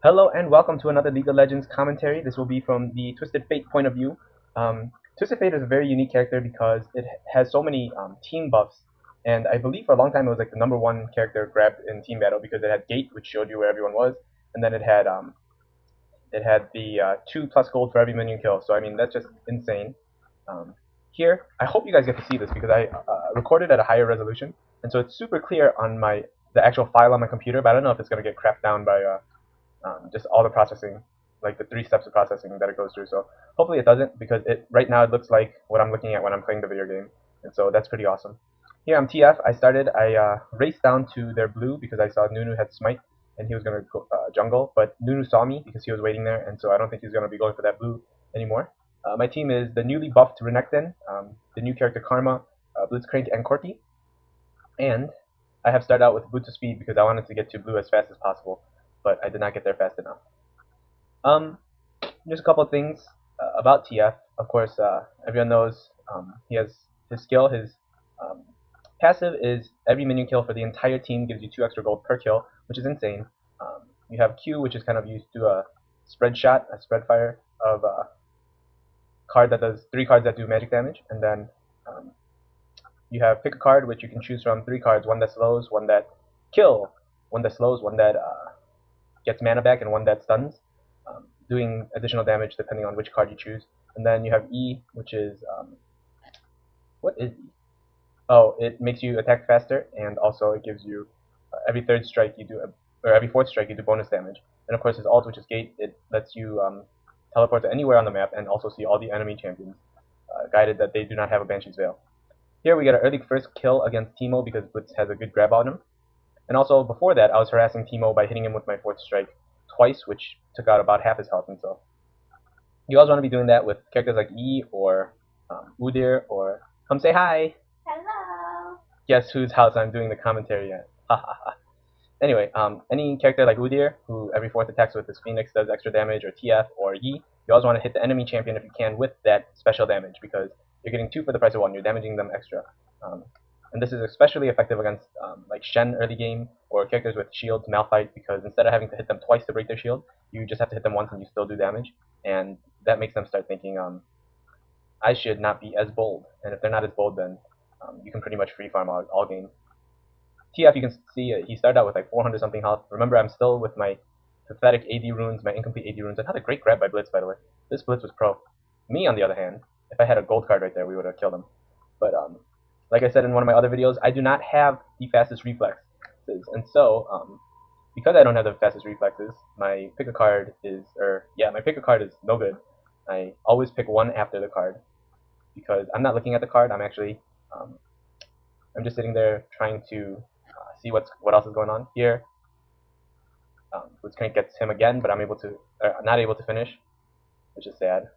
Hello and welcome to another League of Legends commentary. This will be from the Twisted Fate point of view. Twisted Fate is a very unique character because it has so many team buffs, and I believe for a long time it was like the number one character grabbed in team battle because it had Gate, which showed you where everyone was, and then it had the 2+ gold for every minion kill. So I mean that's just insane. Um, Here, I hope you guys get to see this because I recorded at a higher resolution, and so it's super clear on the actual file on my computer. But I don't know if it's gonna get crapped down by just all the processing, like the 3 steps of processing that it goes through. So hopefully it doesn't, because it right now it looks like what I'm looking at when I'm playing the video game, and so that's pretty awesome. Here I'm TF. I raced down to their blue because I saw Nunu had smite and he was gonna go jungle, but Nunu saw me because he was waiting there, and so I don't think he's gonna be going for that blue anymore. My team is the newly buffed Renekton, the new character Karma, Blitzcrank, and Corki, and I have started out with boot to speed because I wanted to get to blue as fast as possible, but I did not get there fast enough. Um, just a couple of things about TF. Of course, everyone knows he has his skill. His um, passive is every minion kill for the entire team gives you 2 extra gold per kill, which is insane. You have Q, which is kind of used to a spread shot, a spread fire of a card that does 3 cards that do magic damage, and then um, you have pick a card, which you can choose from 3 cards: one that slows, one that kill, one that slows, one that gets mana back, and one that stuns, doing additional damage depending on which card you choose. And then you have E, which is what is E? Oh, it makes you attack faster, and also it gives you every third strike you do, or every fourth strike you do bonus damage. And of course, his ult, which is Gate, it lets you teleport to anywhere on the map and also see all the enemy champions, guided that they do not have a Banshee's Veil. Here we get an early first kill against Teemo because Blitz has a good grab on him. And also before that, I was harassing Teemo by hitting him with my fourth strike twice, which took out about half his health. And so you always want to be doing that with characters like E or Udyr or Come Say Hi. Hello. Guess whose house I'm doing the commentary at? Anyway, any character like Udyr, who every fourth attacks with his Phoenix does extra damage, or TF, or Yi, you always want to hit the enemy champion if you can with that special damage, because you're getting 2 for the price of 1. You're damaging them extra. Um, and this is especially effective against like Shen early game, or characters with shields, Malphite, because instead of having to hit them twice to break their shield, you just have to hit them once and you still do damage. And that makes them start thinking, I should not be as bold. And if they're not as bold, then you can pretty much free farm all game. TF, you can see he started out with like 400 something health. Remember, I'm still with my pathetic AD runes, my incomplete AD runes. Another great grab by Blitz, by the way. This Blitz was pro. Me, on the other hand, if I had a gold card right there, we would have killed him. But like I said in one of my other videos, I do not have the fastest reflexes, and so because I don't have the fastest reflexes, my pick a card is, my pick a card is no good. I always pick one after the card because I'm not looking at the card. Um, I'm just sitting there trying to see what else is going on here. Blitzcrank gets him again, but I'm not able to finish, which is sad.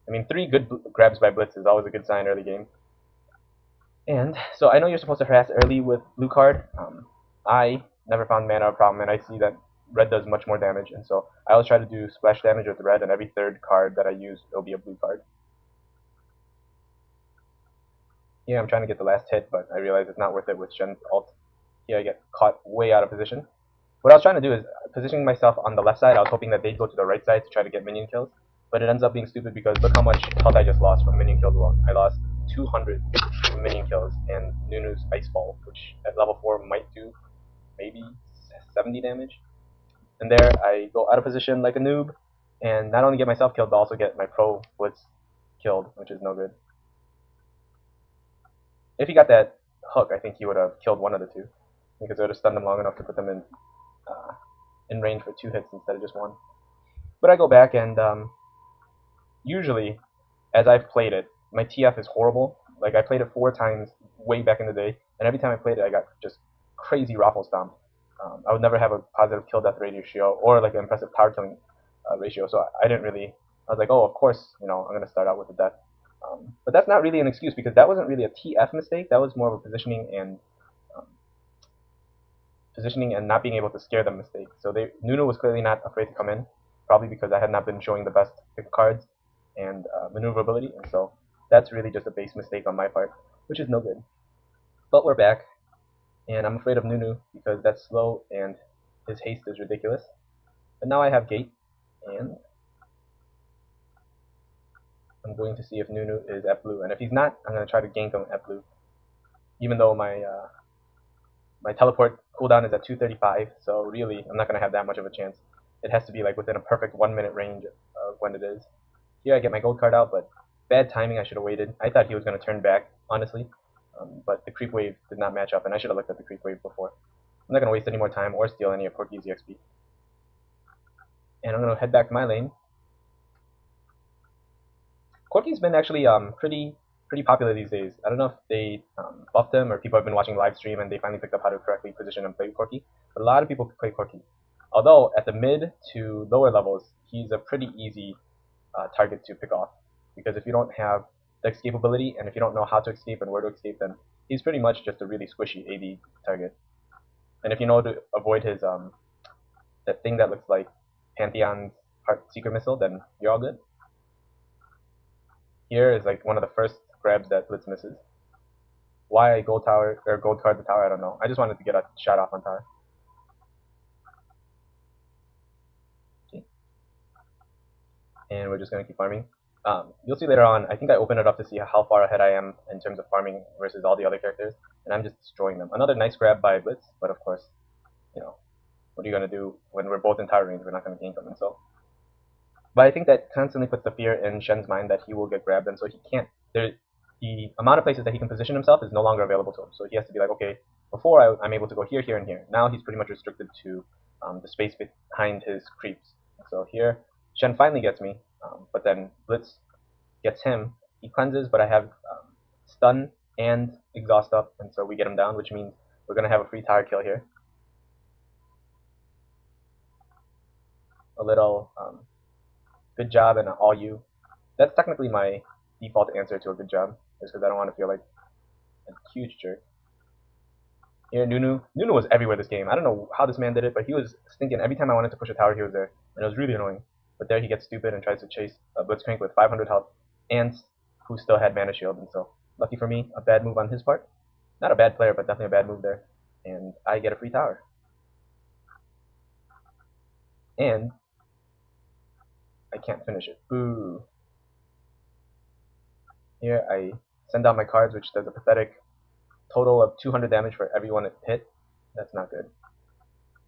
I mean, 3 good grabs by Blitz is always a good sign early game. And so I know you're supposed to harass early with blue card. I never found mana a problem, and I see that red does much more damage, and so I always try to do splash damage with red, and every third card that I use will be a blue card. Yeah, I'm trying to get the last hit, but I realize it's not worth it with Shen's ult. Here I get caught way out of position. What I was trying to do is positioning myself on the left side. I was hoping that they'd go to the right side to try to get minion kills, but it ends up being stupid because look how much health I just lost from minion kills alone. I lost 200 minion kills and Nunu's Ice Ball, which at level 4 might do maybe 70 damage. And there I go out of position like a noob, and not only get myself killed, but also get my pro Blitz killed, which is no good. If he got that hook, I think he would have killed one of the 2, because it would have stunned them long enough to put them in range for 2 hits instead of just 1. But I go back, and usually, as I've played it, my TF is horrible. Like, I played it 4 times way back in the day, and every time I played it, I got just crazy raffle stomp. I would never have a positive kill death ratio or like an impressive tower killing ratio, so I didn't really. I was like, oh, of course, I'm going to start out with the death. But that's not really an excuse because that wasn't really a TF mistake. That was more of a um, positioning and not being able to scare them mistake. So Nunu was clearly not afraid to come in, probably because I had not been showing the best pick cards and maneuverability, and so that's really just a base mistake on my part, which is no good. But we're back, and I'm afraid of Nunu because that's slow and his haste is ridiculous. But now I have gate, and I'm going to see if Nunu is at blue. And if he's not, I'm going to try to gank him at blue. Even though my teleport cooldown is at 235, so really I'm not going to have that much of a chance. It has to be like within a perfect 1 minute range of when it is. Here I get my gold card out, but bad timing. I should have waited. I thought he was going to turn back, honestly. But the creep wave did not match up, and I should have looked at the creep wave before. I'm not going to waste any more time or steal any of Corky's EXP. And I'm going to head back to my lane. Corky's been actually pretty popular these days. I don't know if they buffed him or people have been watching live stream and they finally picked up how to correctly position and play Corky. But a lot of people play Corky. Although at the mid to lower levels, he's a pretty easy target to pick off. Because if you don't have the escapability and if you don't know how to escape and where to escape, then he's pretty much just a really squishy AD target. And if you know to avoid his that thing that looks like Pantheon's Heart Secret Missile, then you're all good. Here is like one of the first grabs that Blitz misses. Why gold tower or gold card the tower? I don't know. I just wanted to get a shot off on tower. Okay. And we're just gonna keep farming. You'll see later on. I think I open it up to see how far ahead I am in terms of farming versus all the other characters, and I'm just destroying them. Another nice grab by Blitz, but of course, you know, what are you gonna do when we're both in tower range? We're not gonna gank them, and so. But I think that constantly puts the fear in Shen's mind that he will get grabbed, and so he can't. The amount of places that he can position himself is no longer available to him. So he has to be like, okay, before I'm able to go here, here, and here. Now he's pretty much restricted to the space behind his creeps. So here, Shen finally gets me, but then Blitz gets him. He cleanses, but I have stun and exhaust up, and so we get him down, which means we're going to have a free tower kill here. A little good job and all you. That's technically my default answer to a good job, just because I don't want to feel like a huge jerk. Here, Nunu was everywhere this game. I don't know how this man did it, but he was stinking. Every time I wanted to push a tower, he was there, and it was really annoying. But there he gets stupid and tries to chase a Blitzcrank with 500 health, and who still had mana shield, and so lucky for me, a bad move on his part. Not a bad player, but definitely a bad move there. And I get a free tower. And I can't finish it. Boo. Here I send out my cards, which does a pathetic total of 200 damage for everyone it hit. That's not good.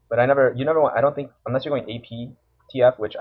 But you never want, I don't think, unless you're going AP TF, which